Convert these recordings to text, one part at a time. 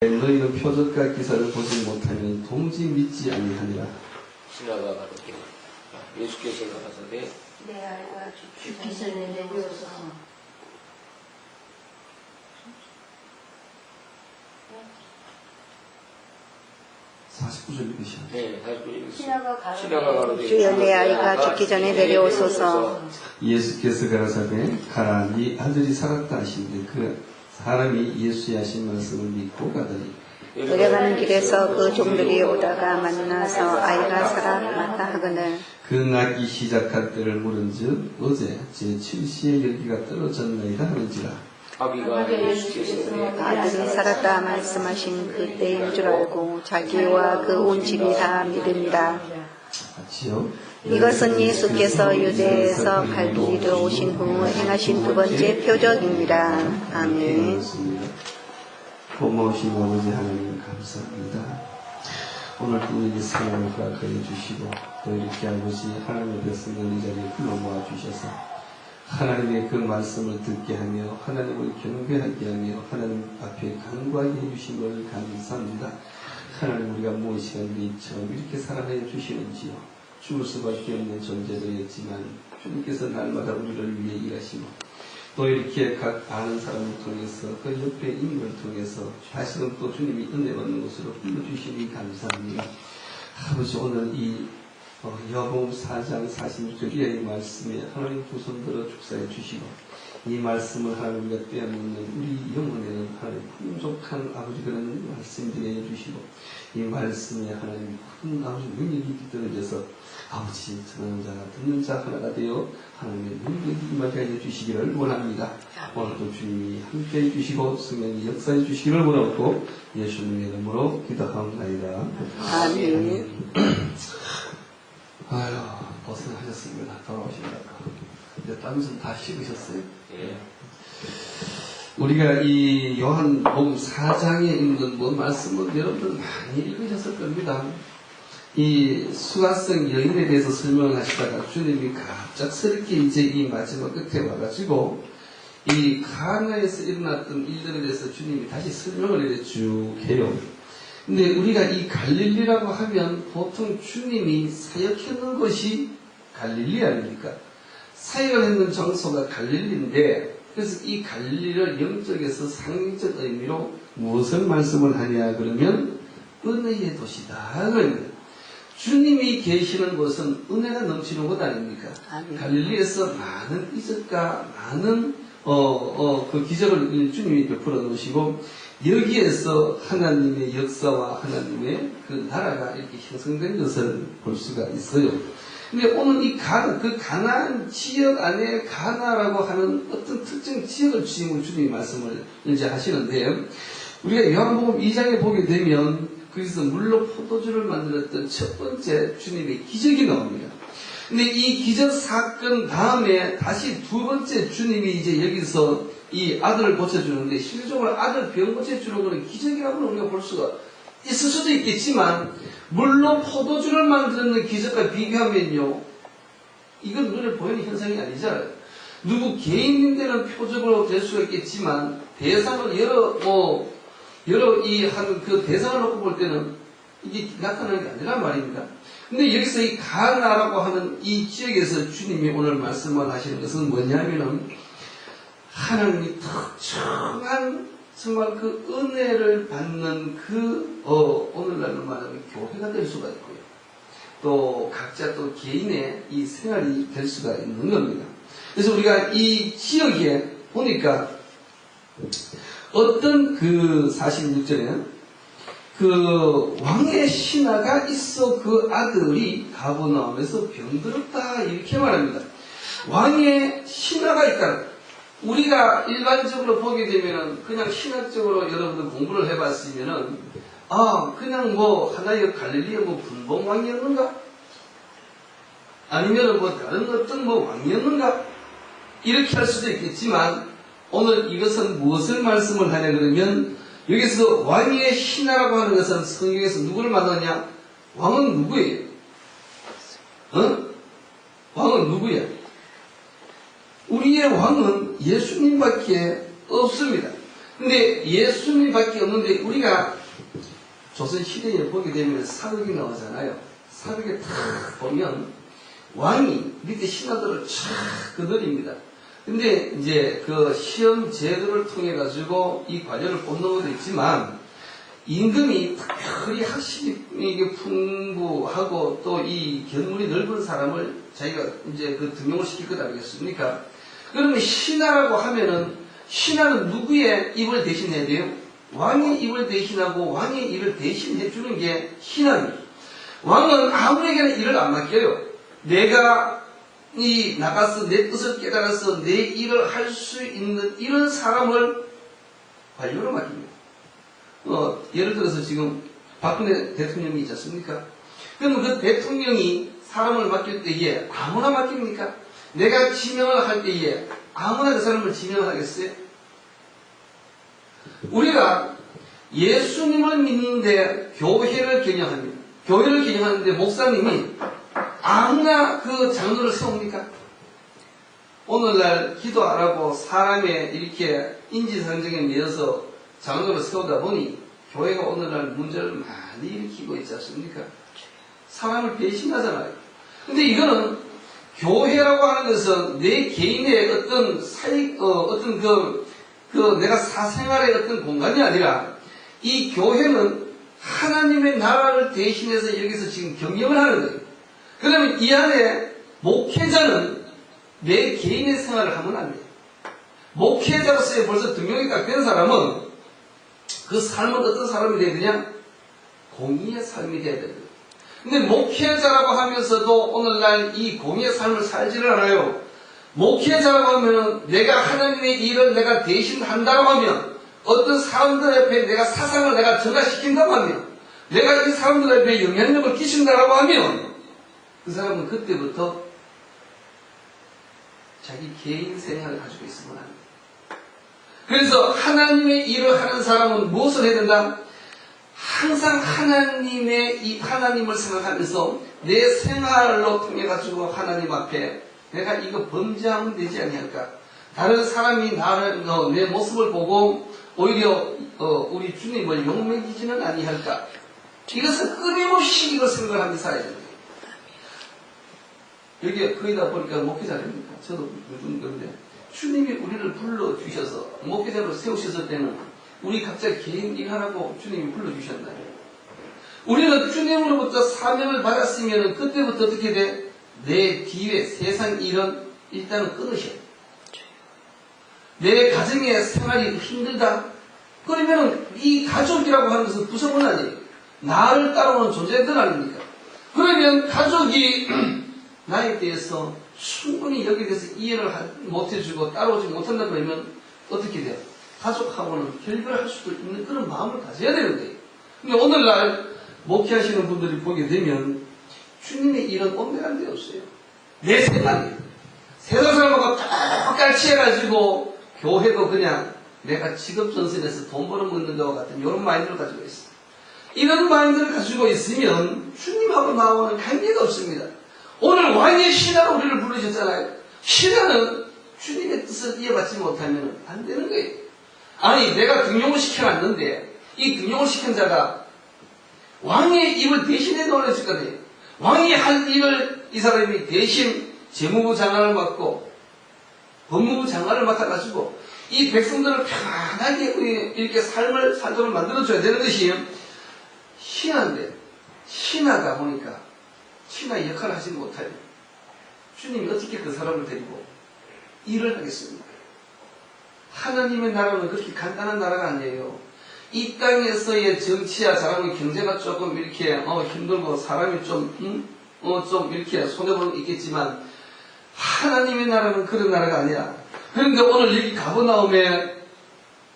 너희는 표적과 기사를 보지 못하면 도무지 믿지 아니하니라. 신하가 가로되 예수께서 가라사대 내 알과 주께서 내려오소서. 49절 읽으시오. 네, 49절 신하가 가로되 주여 내 아이가 죽기 전에 내려오소서. 예수께서 가라사대 가라 네 아들이 살았다 하시는데 그 사람이 예수의 하신 말씀을 믿고 가더니 내려가는 길에서 그 종들이 오다가 만나서 아이가 살아났다 하거늘 그 낳기 시작할 때를 물은즉 어제 제7시에 열기가 떨어졌나이다 하는지라. 아비가 예수께서 아들이 살았다 말씀하신 그 때인 줄 알고 자기와 그 온 집이 다 믿음이라. 같이요. 이것은 예수께서 유대에서 갈릴리로 오신 후 행하신 두 번째 표적입니다. 아멘. 고마우신 아버지 하나님 감사합니다. 오늘도 우리에게 생명을 허락하여 주시고 또 이렇게 아버지 하나님의 백성들 이 자리에 불러 모아 주셔서 하나님의 그 말씀을 듣게 하며 하나님을 경배하게 하며 하나님 앞에 간구하게 해주신 것을 감사합니다. 하나님 우리가 무엇이가 이처럼 이렇게 사랑하여 주시는지요. 죽을 수밖에 없는 존재들이었지만 주님께서 날마다 우리를 위해 일하시고 또 이렇게 각 아는 사람을 통해서 그 옆에 있는 걸 통해서 다시금 또 주님이 은혜 받는 곳으로 불러주시니 감사합니다. 아버지 오늘 이 여복음 4장 46절 이하의 말씀에 하나님 두 손 들어 축사해 주시고 이 말씀을 하나님과 빼앗는 우리 영혼에는 하나님 풍족한 아버지 그런 말씀들이 해주시고 이 말씀에 하나님 큰 아버지 능력이 깃들어져서 아버지 듣는 자가 듣는 자 하나가 되어 하나님의 능력이 임하게 해주시기를 원합니다. 오늘도 주님이 함께 해주시고 성령이 역사해 주시기를 원하고 예수님의 이름으로 기도하옵나이다. 아멘. 아유 고생하셨습니다. 돌아오시다가 이제 땀좀 다 식으셨어요? 예. 우리가 이 요한복음 4장에 있는 말씀은 여러분들 많이 읽으셨을 겁니다. 이 수가성 여인에 대해서 설명하시다가 주님이 갑작스럽게 이제 이 마지막 끝에 와가지고 이 가나에서 일어났던 일들에 대해서 주님이 다시 설명을 이렇게 쭉 해요. 근데 우리가 이 갈릴리라고 하면 보통 주님이 사역했는 것이 갈릴리 아닙니까? 사역을 했는 장소가 갈릴리인데 그래서 이 갈릴리를 영적에서 상징적 의미로 무엇을 말씀을 하냐 그러면 은혜의 도시다 그럽니다. 주님이 계시는 곳은 은혜가 넘치는 곳 아닙니까? 갈릴리에서 많은 이적과 많은 그 기적을 주님이 베풀어 놓으시고 여기에서 하나님의 역사와 하나님의 그 나라가 이렇게 형성된 것을 볼 수가 있어요. 근데 오늘 이 가나안 지역 안에 가나라고 하는 어떤 특정 지역을 주임으로 주님이 말씀을 이제 하시는데 우리가 요한복음 2장에 보게 되면 거기서 물로 포도주를 만들었던 첫 번째 주님의 기적이 나옵니다. 근데 이 기적 사건 다음에 다시 두 번째 주님이 이제 여기서 이 아들을 고쳐주는데 실제적으로 아들 병 고쳐주는 것은 기적이라고는 우리가 볼 수가 있을 수도 있겠지만 물로 포도주를 만드는 기적과 비교하면요 이건 눈에 보이는 현상이 아니잖아요. 누구 개인인데는 표적으로 될 수가 있겠지만 대상을 여러 이 한 그 대상을 놓고 볼 때는 이게 나타나는 게 아니란 말입니다. 근데 여기서 이 가나라고 하는 이 지역에서 주님이 오늘 말씀을 하시는 것은 뭐냐면은 하나님이 특정한 정말 그 은혜를 받는 오늘날로 말하면 교회가 될 수가 있고요. 또 각자 또 개인의 이 생활이 될 수가 있는 겁니다. 그래서 우리가 이 지역에 보니까 어떤 그 46절에 그 왕의 신하가 있어 그 아들이 가버나움에서 병들었다 이렇게 말합니다. 왕의 신하가 있다. 우리가 일반적으로 보게 되면은 그냥 신학적으로 여러분들 공부를 해봤으면은 그냥 하나의 갈릴리의 분봉왕이었는가? 아니면은 다른 어떤 왕이었는가? 이렇게 할 수도 있겠지만 오늘 이것은 무엇을 말씀을 하냐 그러면 여기서 왕의 신하라고 하는 것은 성경에서 누구를 말하느냐? 왕은 누구예요? 왕은 누구야? 우리의 왕은 예수님밖에 없습니다. 근데 예수님밖에 없는데 우리가 조선시대에 보게 되면 사극이 나오잖아요. 사극에 탁 보면 왕이 밑에 신하들을 촥 거느립니다. 근데 이제 그 시험 제도를 통해 가지고 이 관료를 뽑는 것도 있지만 임금이 특별히 학식이 이게 풍부하고 또 이 견문이 넓은 사람을 자기가 이제 그 등용을 시킬 것 아니겠습니까? 그러면 신하라고 하면은 신하는 누구의 입을 대신해야 돼요? 왕의 입을 대신하고 왕의 일을 대신해 주는 게 신하입니다. 왕은 아무에게나 일을 안 맡겨요. 내가 나가서 내 뜻을 깨달아서 내 일을 할 수 있는 이런 사람을 관료로 맡깁니다. 예를 들어서 지금 박근혜 대통령이 있지 않습니까? 그러면 그 대통령이 사람을 맡길 때에 아무나 맡깁니까? 내가 지명을 할 때에 아무나 그 사람을 지명을 하겠어요? 우리가 예수님을 믿는데 교회를 경영합니다. 교회를 경영하는데 목사님이 아무나 그 장로를 세웁니까? 오늘날 기도 안 하고 사람의 이렇게 인지상정에 매여서 장로를 세우다 보니 교회가 오늘날 문제를 많이 일으키고 있지 않습니까? 사람을 배신하잖아요. 근데 이거는 교회라고 하는 것은 내 개인의 어떤 내가 사생활의 어떤 공간이 아니라 이 교회는 하나님의 나라를 대신해서 여기서 지금 경영을 하는 거예요. 그러면 이 안에 목회자는 내 개인의 생활을 하면 안 돼요. 목회자로서의 벌써 등용이 딱 된 사람은 그 삶은 어떤 사람이 돼야 되냐? 공의의 삶이 돼야 됩니다. 근데 목회자라고 하면서도 오늘날 이 공의의 삶을 살지를 않아요. 목회자라고 하면 내가 하나님의 일을 내가 대신 한다고 하면 어떤 사람들 앞에 내가 사상을 내가 전가시킨다고 하면 내가 이 사람들 앞에 영향력을 끼친다고 하면 그 사람은 그때부터 자기 개인 생활을 가지고 있으면 안 돼요. 그래서 하나님의 일을 하는 사람은 무엇을 해야 된다? 항상 하나님을 생각하면서 내 생활로 통해 가지고 하나님 앞에 내가 이거 범죄하면 되지 아니할까? 다른 사람이 내 모습을 보고 오히려 우리 주님을 욕먹이지는 아니할까? 이것은 끊임없이 이걸 생각하며 살아야 됩니다. 여기 거기다 보니까 목회자입니까? 저도 요즘 그런데 주님이 우리를 불러주셔서 목회자로 세우셨을 때는 우리 각자 개인 일하라고 주님이 불러주셨나요? 우리는 주님으로부터 사명을 받았으면 그때부터 어떻게 돼? 내 뒤에 세상 일은 일단은 끊으셔. 내 가정의 생활이 힘들다? 그러면 이 가족이라고 하는 것은 구성원 아니에요. 나를 따라오는 존재들 아닙니까? 그러면 가족이 나에 대해서 충분히 여기에 대해서 이해를 못해주고 따라오지 못한다 그러면 어떻게 돼요? 가족하고는 결별할 수도 있는 그런 마음을 가져야 되는 거예요. 근데 오늘날 목회하시는 분들이 보게 되면 주님의 일은 온데간데 없어요. 내 생각이에요. 세상 사람하고 똑같이 해가지고 교회도 그냥 내가 직업 전선에서 돈 벌어먹는 것과 같은 이런 마인드를 가지고 있어요. 이런 마인드를 가지고 있으면 주님하고 나와는 관계가 없습니다. 오늘 왕의 신하로 우리를 부르셨잖아요. 신하는 주님의 뜻을 이어받지 못하면 안 되는 거예요. 아니 내가 등용을 시켜놨는데 이 등용을 시킨 자가 왕의 입을 대신해 놓으랬을 거예요. 왕이 할 일을 이 사람이 대신 재무부 장관을 맡고 법무부 장관을 맡아가지고 이 백성들을 편하게 이렇게 삶을 살도록 만들어줘야 되는 것이 신하인데 신하다 보니까 신하의 역할을 하지 못하요. 주님이 어떻게 그 사람을 데리고 일을 하겠습니까? 하나님의 나라는 그렇게 간단한 나라가 아니에요. 이 땅에서의 정치야 잘하면 경제가 조금 이렇게 힘들고 사람이 좀 이렇게 손해보는 게 있겠지만 하나님의 나라는 그런 나라가 아니야. 그런데 오늘 여기 가버나움에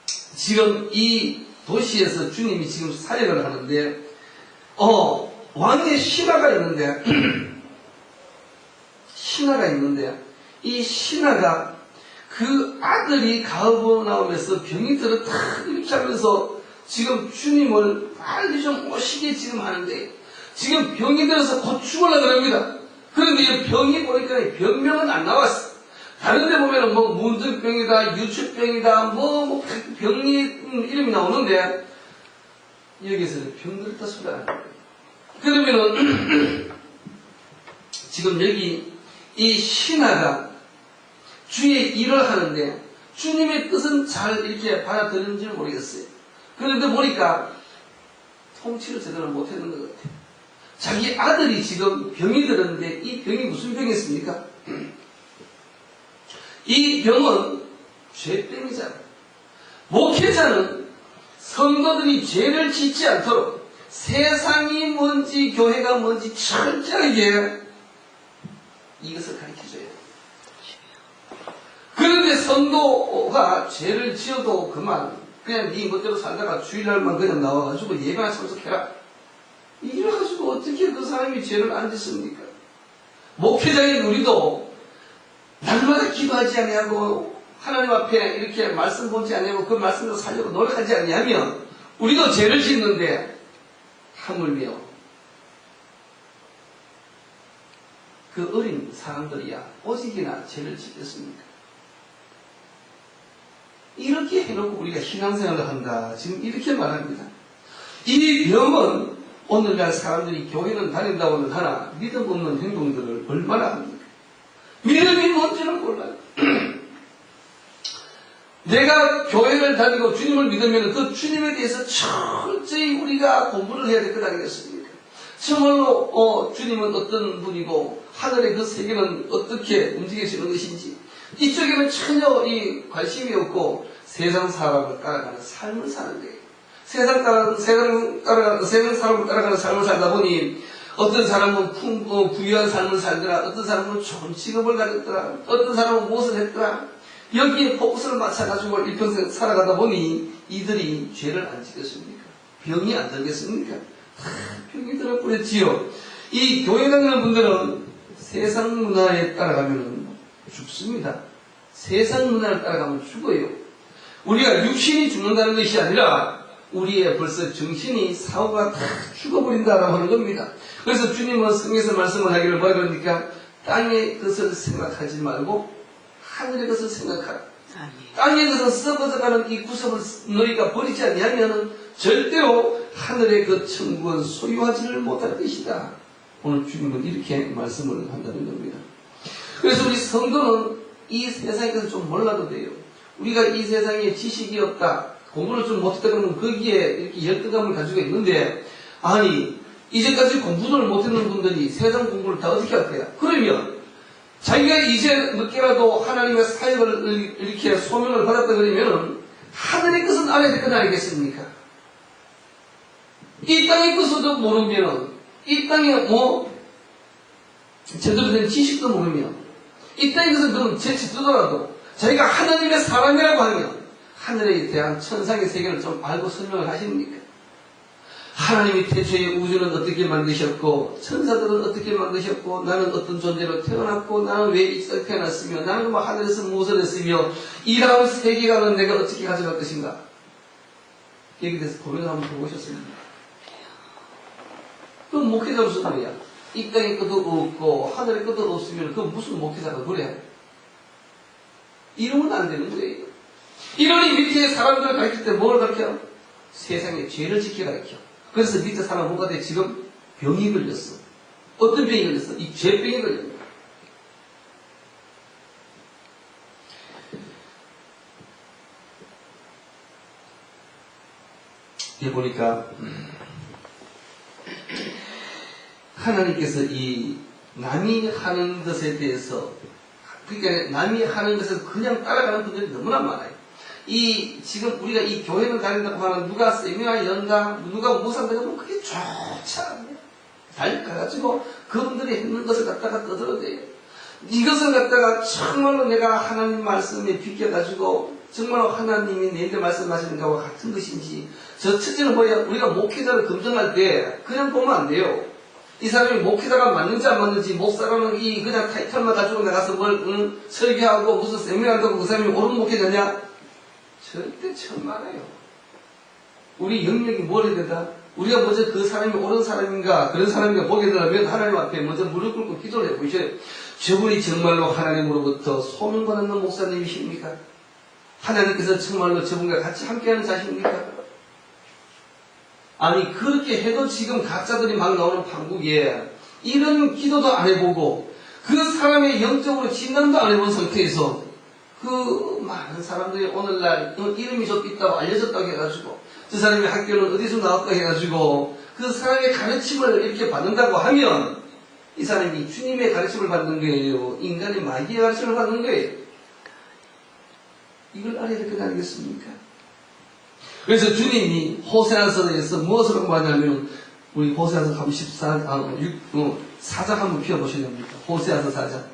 지금 이 도시에서 주님이 지금 사역을 하는데 왕의 신하가 있는데 이 신하가 그 아들이 가버나움에서 병이 들어 탁 이렇게 하면서 지금 주님을 빨리 좀 오시게 지금 하는데 지금 병이 들어서 곧 죽으려고 합니다. 그런데 이 병이 보니까 병명은 안 나왔어. 다른 데 보면은 문둥병이다, 유축병이다, 병리 이름이 나오는데 여기서는 병들었다 소리가 안 나요. 그러면은 지금 여기 이 신하가 주의 일을 하는데 주님의 뜻은 잘 이렇게 받아들였는지 모르겠어요. 그런데 보니까 통치를 제대로 못했는 것 같아요. 자기 아들이 지금 병이 들었는데 이 병이 무슨 병이었습니까? 이 병은 죄병이잖아요. 목회자는 성도들이 죄를 짓지 않도록 세상이 뭔지 교회가 뭔지 철저하게 이것을 가르쳐줘야 돼요. 그런데 성도가 죄를 지어도 그만 그냥 네 멋대로 살다가 주일날만 그냥 나와가지고 예배나 참석해라. 이래 가지고 어떻게 그 사람이 죄를 안 짓습니까? 목회자인 우리도 날마다 기도하지 아니하고 하나님 앞에 이렇게 말씀 보지 아니하고 그 말씀으로 살려고 노력하지 아니하면 우리도 죄를 짓는데 하물며 그 어린 사람들이야 오직이나 죄를 짓겠습니까? 이렇게 해놓고 우리가 신앙생활을 한다. 지금 이렇게 말합니다. 이 병은 오늘날 사람들이 교회는 다닌다고는 하나 믿음 없는 행동들을 얼마나 합니까? 믿음이 뭔지는 몰라요. 내가 교회를 다니고 주님을 믿으면 그 주님에 대해서 철저히 우리가 공부를 해야 될 것 아니겠습니까? 정말로 주님은 어떤 분이고 하늘의 그 세계는 어떻게 움직이시는 것인지 이쪽에는 전혀 이 관심이 없고 세상 사람을 따라가는 삶을 사는 거예요. 세상 사람을 따라가는 삶을 살다 보니 어떤 사람은 부유한 삶을 살더라. 어떤 사람은 좋은 직업을 가졌더라. 어떤 사람은 무엇을 했더라. 여기에 포커스를 맞춰가지고 일평생 살아가다 보니 이들이 죄를 안 지겠습니까? 병이 안 들겠습니까? 병이 들어버렸지요. 이 교회 다니는 분들은 세상 문화에 따라가면 죽습니다. 세상 문화를 따라가면 죽어요. 우리가 육신이 죽는다는 것이 아니라 우리의 벌써 정신이 사고가 다 죽어버린다라고 하는 겁니다. 그래서 주님은 성경에서 말씀을 하기를 뭐라 그러니까 땅의 것을 생각하지 말고 하늘의 것을 생각하라. 땅의 것을 썩어져가는 이 구석을 너희가 버리지 아니하면 절대로 하늘의 그 천국은 소유하지를 못할 것이다. 오늘 주님은 이렇게 말씀을 한다는 겁니다. 그래서 우리 성도는 이 세상에 대해서 좀 몰라도 돼요. 우리가 이 세상에 지식이 없다, 공부를 좀 못했다 그러면 거기에 이렇게 열등감을 가지고 있는데, 아니 이제까지 공부를 못했는 분들이 세상 공부를 다 어떻게 할 거야? 그러면 자기가 이제 늦게라도 하나님의 사역을 이렇게 소명을 받았다 그러면 하늘의 것은 알아야 될 건 아니겠습니까? 이 땅의 것도 모르면, 이 땅에 제대로 된 지식도 모르면, 이 땅의 것은 그럼 재치 뜨더라도 자기가 하나님의 사람이라고 하면 하늘에 대한 천상의 세계를 좀 알고 설명을 하십니까? 하나님이 태초에 우주는 어떻게 만드셨고 천사들은 어떻게 만드셨고 나는 어떤 존재로 태어났고 나는 왜 이렇게 태어났으며 나는 뭐 하늘에서 무엇을 했으며 이 다음 세계관은 내가 어떻게 가져갈 것인가? 여기에 대해서 고민을 한번 해보셨습니까? 그럼 목회자로서 말이야. 이 땅에 것도 없고 하늘에 것도 없으면 그 무슨 목회자가 그래? 이러면 안 되는 거예요. 이러니 밑에 사람들을 가르칠 때 뭘 가르쳐? 세상에 죄를 지켜 가르쳐. 그래서 밑에 사람 뭐가 돼? 지금 병이 걸렸어. 어떤 병이 걸렸어? 이 죄병이 걸렸어. 여기 보니까 하나님께서 이 남이 하는 것에 대해서, 그러니까 남이 하는 것을 그냥 따라가는 분들이 너무나 많아요. 지금 우리가 이 교회를 다닌다고 하는 누가 세미나 연다, 누가 무산다 그러면 그게 좋지 않아요. 가가지고 그분들이 했는 것을 갖다가 떠들어대요. 이것을 갖다가 정말로 내가 하나님 말씀에 비껴가지고 정말로 하나님이 내한테 말씀하시는 것과 같은 것인지, 저 첫째는 뭐야? 우리가 목회자를 검증할 때 그냥 보면 안 돼요. 이 사람이 목회자가 맞는지 안 맞는지, 목사라는 이 그냥 타이틀만 가지고 나가서 뭘 설교하고 무슨 세미나 한다고 그 사람이 옳은 목회자냐? 절대 천만에요. 우리 영역이 뭘 해야 된다? 우리가 먼저 그 사람이 옳은 사람인가 그런 사람인가 보게 되려면 하나님 앞에 먼저 무릎 꿇고 기도를 해보셔요. 저분이 정말로 하나님으로부터 소명받는 목사님이십니까? 하나님께서 정말로 저분과 같이 함께하는 자신입니까? 아니 그렇게 해도 지금 가짜들이 막 나오는 판국에 이런 기도도 안 해보고 그 사람의 영적으로 진단도 안 해본 상태에서 그 많은 사람들이 오늘날 이름이 있다고 알려졌다고 해가지고 저 사람의 학교는 어디서 나왔다고 해가지고 그 사람의 가르침을 이렇게 받는다고 하면 이 사람이 주님의 가르침을 받는 거예요? 인간의 마귀의 가르침을 받는 거예요? 이걸 알아야 될 것 아니겠습니까? 그래서 주님이 호세아서에서 무엇을 공부하냐면 우리 호세아서 4장 한번 펴보셔야 합니다. 호세아서 4장.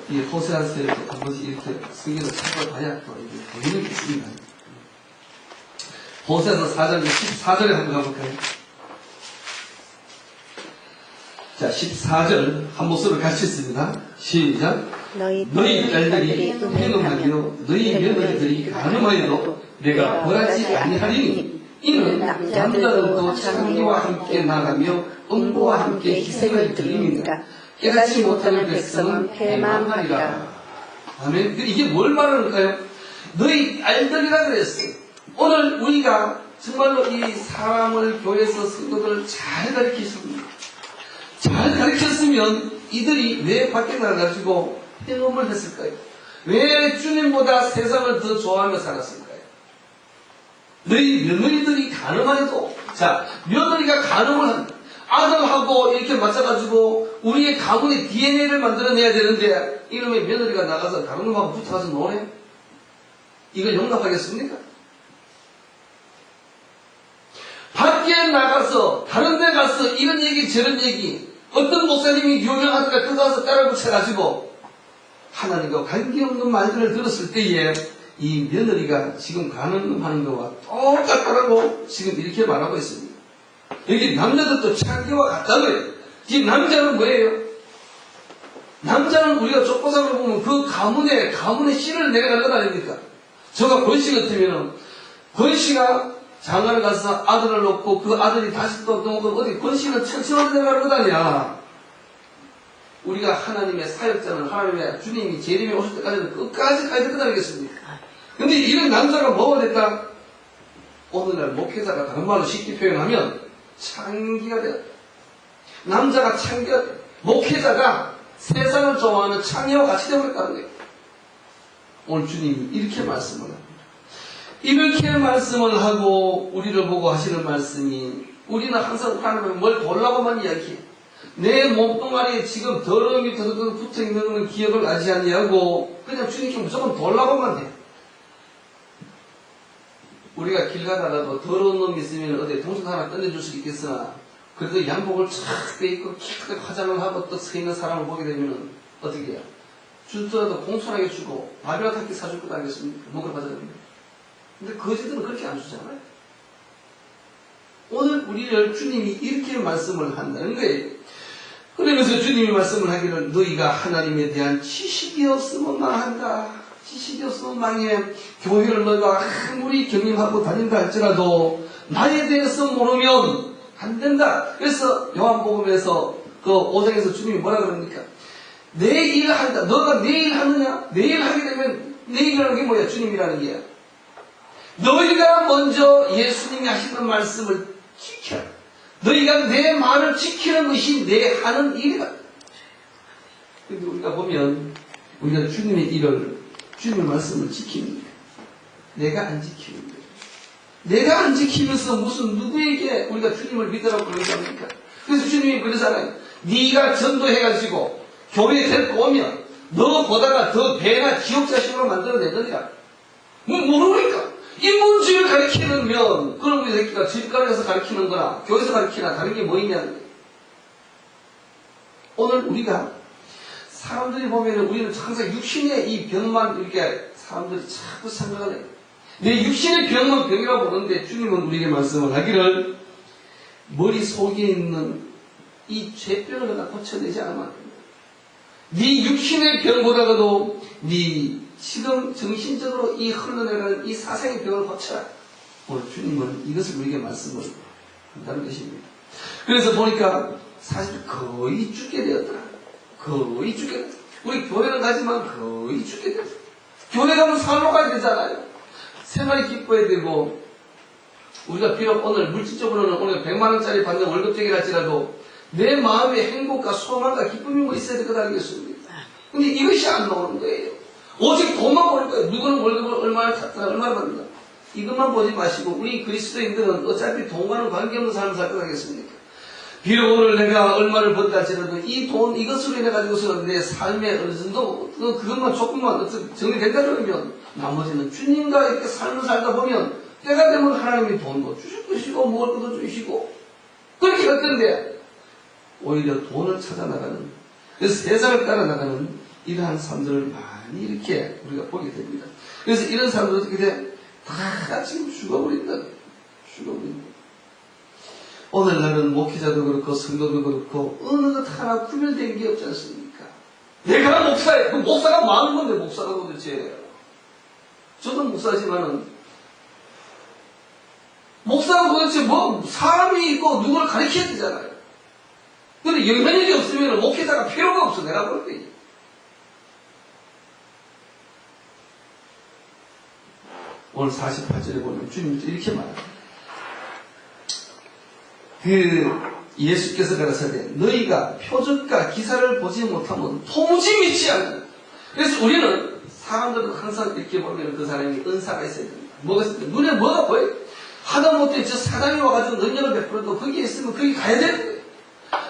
이 호세아서에 한 번씩 이렇게 성경을 찾아봐야 또 이게 보이는 게 있습니다. 호세아서 4장 14절에 한번 가볼까요? 자, 14절 한 목소리로 같이 읽습니다. 시작. 너희 딸들이 음행하며 너희 며느리들이 가늠하여도 내가 벌하지 아니하리니 이는 남자들도 창기와 함께 나가며 음부와 함께 희생을 드립니다. 깨닫지 못하는 백성은 패망하리라. 아멘. 이게 뭘 말하는가요? 너희 알들이라 그랬어요. 오늘 우리가 정말로 이 사람을 교회에서 성도들을 잘 가르치십니다. 잘 가르쳤으면 이들이 왜 밖에 나가가지고 헤엄을 했을까요? 왜 주님보다 세상을 더 좋아하며 살았을까요? 너희 며느리들이 가늠하여도, 자, 며느리가 가늠을 한 아들하고 이렇게 맞춰가지고 우리의 가문의 DNA를 만들어내야 되는데 이놈의 며느리가 나가서 다른 놈하고 붙어가서 노네? 이걸 용납하겠습니까? 밖에 나가서 다른 데 가서 이런 얘기 저런 얘기 어떤 목사님이 유명하다가 그거 가서 따라 붙여가지고 하나님과 관계없는 말들을 들었을 때에 이 며느리가 지금 가늠하는 것과 똑같다라고 지금 이렇게 말하고 있습니다. 여기 남자들도 창기와 같다고요. 지금 남자는 뭐예요? 남자는 우리가 족보상으로 보면 그 가문의 씨를 내려갈 것 아닙니까? 저가 권씨 같으면 권씨가 장가를 가서 아들을 놓고 그 아들이 다시 또 어디 권씨는 천천히 내려가는 것 아니야. 우리가 하나님의 사역자는 하나님의 주님이 재림에 오실 때까지는 끝까지 가야 될 것 아니겠습니까? 근데 이런 남자가 뭐가 됐다? 오늘날 목회자가 다른 말로 쉽게 표현하면 창기가 되었다. 남자가 창기가 되었다. 목회자가 세상을 좋아하는 창의와 같이 되어버렸다는 거예요. 오늘 주님이 이렇게 말씀을 합니다. 이렇게 말씀을 하고 우리를 보고 하시는 말씀이 우리는 항상 하나님을 뭘 보려고만 이야기해. 내 몸뚱아리에 지금 더러움이 더덕 붙어있는 기억을 하지 아니하고 그냥 주님께 무조건 보려고만 해. 우리가 길 가다가도 더러운 놈이 있으면 어디 동전 하나 던져줄 수 있겠으나 그래도 양복을 쫙 빼입고 키크게 화장을 하고 또 서 있는 사람을 보게 되면 어떻게 해요? 주더라도 공손하게 주고 밥이라도 한 끼 사줄 것 아니겠습니까? 먹으러 가자는데. 근데 거지들은 그렇게 안 주잖아요. 오늘 우리를 주님이 이렇게 말씀을 한다는 거예요. 그러면서 주님이 말씀을 하기를 너희가 하나님에 대한 지식이 없으면 망한다. 지식이 없으면 망해. 교회를 너희가 아무리 경림하고 다닌다 할지라도 나에 대해서 모르면 안 된다. 그래서 요한복음에서 그 5장에서 주님이 뭐라 그럽니까? 내 일을 한다. 너가 내 일 하느냐? 내 일 하게 되면 내 일이라는 게 뭐야? 주님이라는 게. 너희가 먼저 예수님이 하시는 말씀을 지켜. 너희가 내 말을 지키는 것이 내 하는 일이다. 근데 우리가 보면 우리가 주님의 일을 주님의 말씀을 지킵니다. 내가 안 지키는 거예요. 내가 안 지키면서 무슨 누구에게 우리가 주님을 믿으라고 그러지 않습니까? 그래서 주님이 그러잖아요. 네가 전도해가지고 교회에 데리고 오면 너 보다가 더 배나 지옥 자식으로 만들어내느니라. 뭐 모르니까. 인문주의를 가르치는 면 그런 우리 새끼가 집가에서 가르치는 거나 교회에서 가르치나 다른 게 뭐 있냐는 거예요. 오늘 우리가 사람들이 보면 우리는 항상 육신의 이 병만 이렇게 사람들이 자꾸 생각을 해요. 내 육신의 병만 병이라고 보는데 주님은 우리에게 말씀을 하기를 머릿속에 있는 이 죄병을 갖다 고쳐내지 않으면 안 됩니다. 네 육신의 병보다도 네 지금 정신적으로 이 흘러내가는 이 사생의 병을 고쳐라. 오늘 주님은 이것을 우리에게 말씀을 한다는 것입니다. 그래서 보니까 사실 거의 죽게 되었더라. 거의 죽게 되었더라. 우리 교회는 가지만 거의 죽게 되었더라. 교회 가면 삶으로 가야 되잖아요. 생활이 기뻐야 되고, 우리가 비록 오늘 물질적으로는 오늘 100만원짜리 받는 월급쟁이랄지라도 내 마음의 행복과 소망과 기쁨이 뭐 있어야 될 것 아니겠습니까? 근데 이것이 안 나오는 거예요. 오직 돈만 벌 거예요. 누구는 월급을 얼마나 탔다, 얼마나 받는다. 이것만 보지 마시고, 우리 그리스도인들은 어차피 돈과는 관계없는 삶을 살 것 하겠습니까? 비록 오늘 내가 얼마를 벌다 할지라도 이 돈, 이것으로 인해 가지고서는 내 삶에 어느 정도, 그것만 조금만 정리된다 그러면 나머지는 주님과 이렇게 삶을 살다 보면 때가 되면 하나님이 돈도 주실 것이고, 먹을 것도 주시고, 그렇게 할 건데, 오히려 돈을 찾아나가는, 그래서 세상을 따라나가는 이러한 삶들을 많이 이렇게 우리가 보게 됩니다. 그래서 이런 사람들 어떻게 돼? 다 지금 죽어버린다. 죽어버린다. 오늘날은 목회자도 그렇고 성도도 그렇고 어느 것 하나 구별된 게 없지 않습니까? 내가 목사야. 그 목사가 많은 건데 목사가 도대체. 저도 목사지만은 목사가 도대체 뭐 사람이 있고 누구를 가르쳐야 되잖아요. 근데 영향력이 없으면 목회자가 필요가 없어. 내가 볼 때. 오늘 48절에 보면 주님께서 이렇게 말합니다. 예수께서 가라사대 너희가 표적과 기사를 보지 못하면 도무지 믿지 않는다. 그래서 우리는 사람들은 항상 이렇게 보면 그 사람이 은사가 있어야 됩니다. 뭐가 있어야 됩니다. 눈에 뭐가 보여? 하다못해 저 사장이 와가지고 능력을 베풀어도 거기에 있으면 거기 가야 되는 거예요.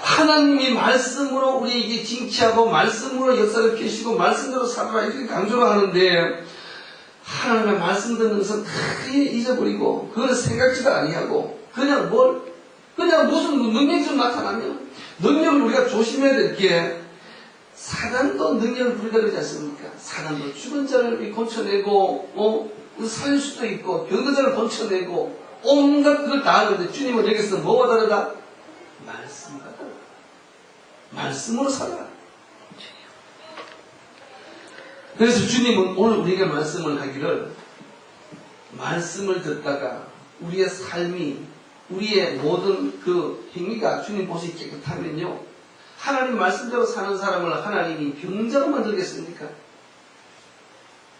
하나님이 말씀으로 우리에게 징치하고 말씀으로 역사를 펴시고 말씀대로 살아라 이렇게 강조를 하는데 하나님의 말씀 듣는 것은 다 잊어버리고 그걸 생각지도 아니하고 그냥 무슨 능력이 좀 나타나면 능력을 우리가 조심해야 될 게 사단도 능력을 부리다 그러지 않습니까? 사단도 죽은 자를 고쳐내고 살릴 수도 있고 병든 자를 고쳐내고 온갖 그걸 다 하는데 주님은 여기서 뭐가 다르다? 말씀과 다르다. 말씀으로 살아라. 그래서 주님은 오늘 우리에게 말씀을 하기를 말씀을 듣다가 우리의 삶이 우리의 모든 그 행위가 주님 보시 깨끗하면요 하나님 말씀대로 사는 사람을 하나님이 병자로 만들겠습니까?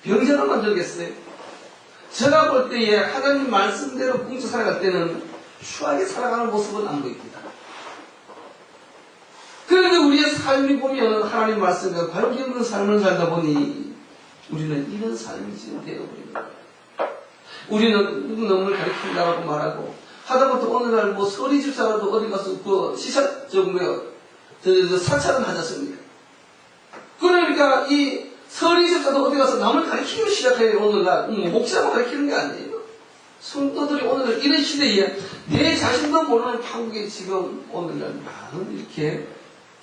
병자로 만들겠어요? 제가 볼 때에 하나님 말씀대로 뭉쳐 살아갈 때는 추하게 살아가는 모습은 안 보입니다. 그런데 우리의 삶이 보면 하나님 말씀과 관계없는 삶을 살다 보니 우리는 이런 삶이 지금 되어버립니다. 우리는 누구 놈을 가르친다고 말하고 하다못해 오늘날 뭐 서리 집사라도 어디 가서 그 사찰은 하지 않습니까? 그러니까 이 서리 집사도 어디 가서 남을 가르치기 시작해요. 오늘날 목사만 가르치는 게 아니에요. 성도들이 오늘날 이런 시대에 내 자신도 모르는 판국에 지금 오늘날 많은 이렇게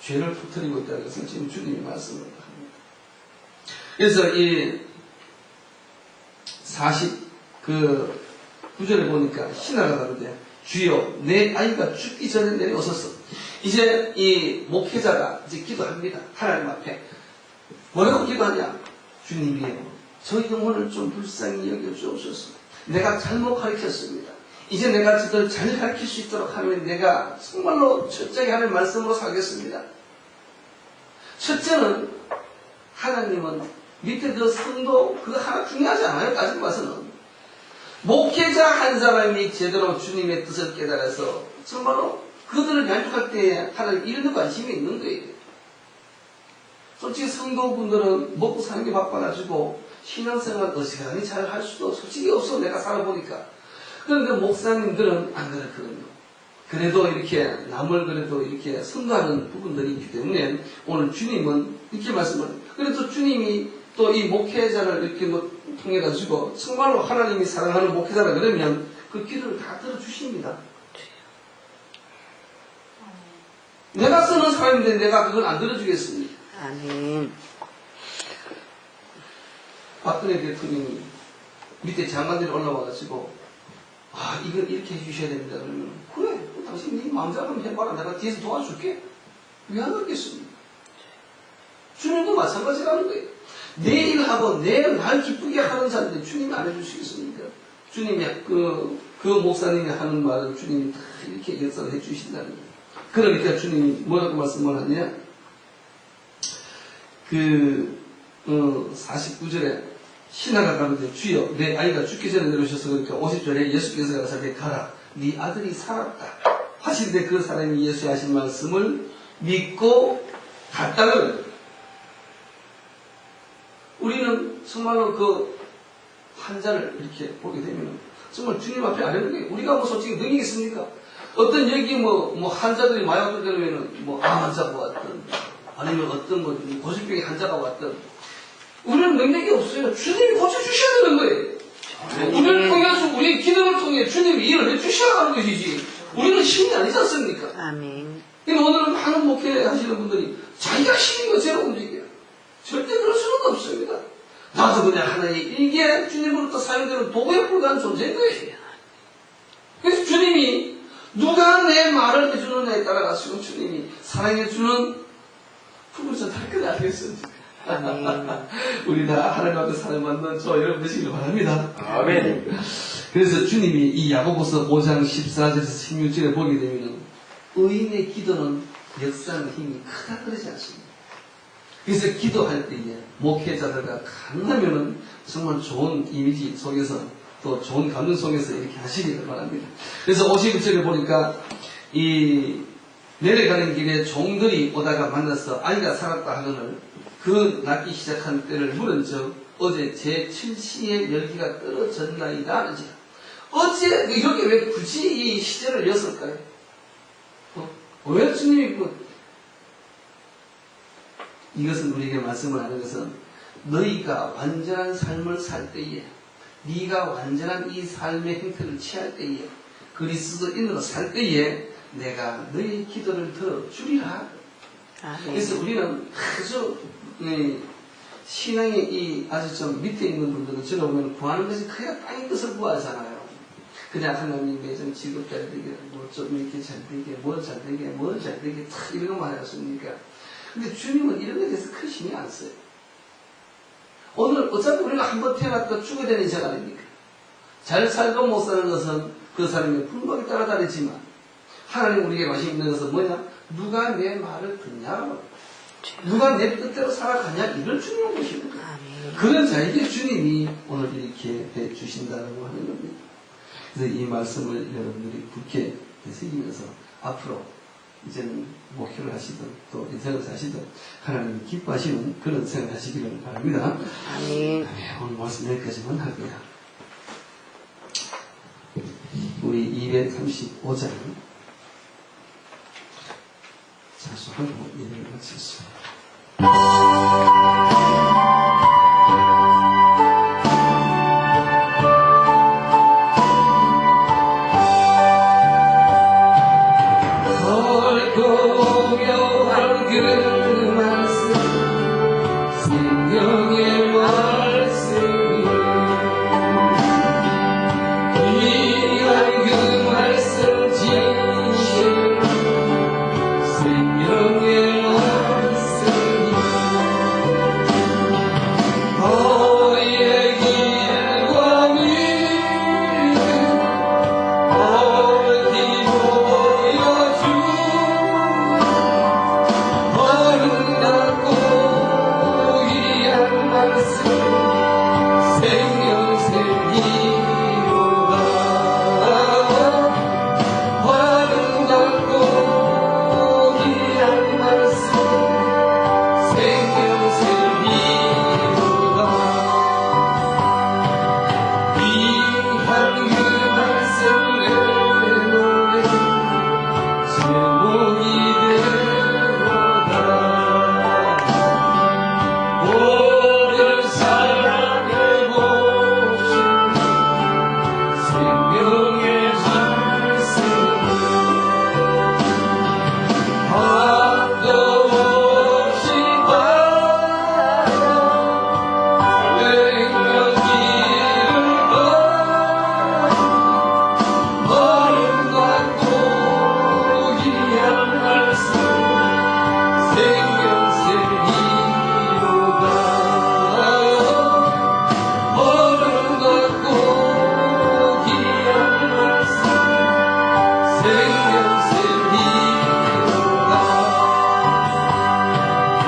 죄를 퍼뜨리고 있다는 것을 지금 주님이 말씀을 합니다. 그래서 이 49절에 보니까 신하가 다른데 주여 내 아이가 죽기 전에 내려오소서. 이제 이 목회자가 이제 기도합니다. 하나님 앞에 뭐라고 기도하냐? 주님이요 저 영혼을 좀 불쌍히 여겨주옵소서. 내가 잘못 가르쳤습니다. 이제 내가 저들 잘 가르칠 수 있도록 하면 내가 정말로 철저히 하는 말씀으로 살겠습니다. 첫째는 하나님은 밑에 그 성도 그거 하나 중요하지 않아요. 따지고 봐서는 목회자 한 사람이 제대로 주님의 뜻을 깨달아서 정말로 그들을 양육할 때에 하나님 이런 관심이 있는 거예요. 솔직히 성도분들은 먹고 사는 게 바빠가지고 신앙생활 어지간히 잘 할 수도 솔직히 없어. 내가 살아보니까. 그런데 목사님들은 안 그렇거든요. 그래도 이렇게 남을 그래도 이렇게 선도하는 부분들이 있기 때문에 오늘 주님은 이렇게 말씀을 그래서 주님이 또 이 목회자를 이렇게 통해 가지고 정말로 하나님이 사랑하는 목회자라 그러면 그 기도를 다 들어주십니다. 내가 쓰는 사람인데 내가 그걸 안 들어주겠습니까? 아멘. 박근혜 대통령이 밑에 장관들이 올라와가지고 이걸 이렇게 해주셔야 됩니다. 그러면 그래 당신 네 마음대로 한번 해봐라. 내가 뒤에서 도와줄게. 왜 안 그러겠습니까? 주님도 마찬가지라는 거예요. 내 일하고 날 기쁘게 하는 자인데 주님이 안 해주시겠습니까? 주님이 그 목사님이 하는 말은 주님이 다 이렇게 역사를 해주신다는 거예요. 그러니까 주님이 뭐라고 말씀을 하냐? 49절에 신하가 가로되 주여 내 아이가 죽기 전에 내려오셔서 그러니까 50절에 예수께서 가라사대 가라 네 아들이 살았다 하시는데 그 사람이 예수의 하신 말씀을 믿고 갔다는 우리는 정말로 그 환자를 이렇게 보게 되면 정말 주님 앞에 아뢰는 게 우리가 뭐 솔직히 능력이 있습니까? 어떤 여기 뭐 환자들이 많이 왔던 데는 뭐 암 환자가 왔든 아니면 어떤 뭐 고질병의 환자가 왔든 우리는 능력이 없어요. 주님이 고쳐주셔야 되는 거예요. 우리를 통해서 우리의 기도를 통해 주님이 일을 해주셔야 하는 것이지 우리는 힘이 아니지 않습니까? 아멘. 그러니까 오늘은 많은 목회 하시는 분들이 자기가 힘인 것처럼 움직여요. 절대 그럴 수는 없습니다. 나도 그냥 하나의 이게 주님으로부터 사용되는 도구에 불과한 존재인 거예요. 그래서 주님이 누가 내 말을 해주느냐에 따라가지고 주님이 사랑해주는 부부전 할 걸 알겠습니다. 우리 다 하나님 앞에 사랑받는 저 여러분 되시길 바랍니다. 아멘. 그래서 주님이 이 야고보서 5장 14절에서 16절에 보게 되면 의인의 기도는 역사하는 힘이 크다 그러지 않습니다. 그래서 기도할 때에 목회자들과 간다면은 정말 좋은 이미지 속에서 또 좋은 감정 속에서 이렇게 하시기를 바랍니다. 그래서 51절에 보니까 이 내려가는 길에 종들이 오다가 만나서 아이가 살았다 하거늘 그 낳기 시작한 때를 물은즉 어제 제7시의 열기가 떨어졌나이다 하는지라. 어째 이렇게 왜 굳이 이 시제를 였을까요? 왜 주님이 이것은 우리에게 말씀을 하는 것은 너희가 완전한 삶을 살 때에 네가 완전한 이 삶의 형태를 취할 때에 그리스도인으로 살 때에 내가 너희 기도를 들어주리라. 그래서 우리는 아주 신앙의 이 아주 좀 밑에 있는 분들은 들어보면 구하는 것이 그냥 땅의 것을 구하잖아요. 그냥 하나님의 좀 직업 잘 되게, 뭐 좀 이렇게 잘 되게, 뭘 잘 되게, 뭘 잘 되게, 다 이런 것만 하셨습니까? 근데 주님은 이런 것에 대해서 큰 신경 안 써요. 오늘 어차피 우리가 한번 태어났다 죽어야 되는 인생 아닙니까? 잘 살고 못 사는 것은 그 사람의 분박에 따라 다르지만 하나님 우리에게 관심 있는 것은 뭐냐? 누가 내 말을 듣냐? 누가 내 뜻대로 살아가냐? 이걸 중요한 것입니다. 그런 자에게 주님이 오늘 이렇게 해주신다고 하는 겁니다. 그래서 이 말씀을 여러분들이 굳게 되새기면서 앞으로 이제는 목표를 하시든 또 인생을 사시든 하나님 기뻐하시는 그런 생각을 하시기를 바랍니다. 아멘. 오늘 말씀 여기까지만 하고요. 우리 235장 자수하고 예배를 마치겠습니다.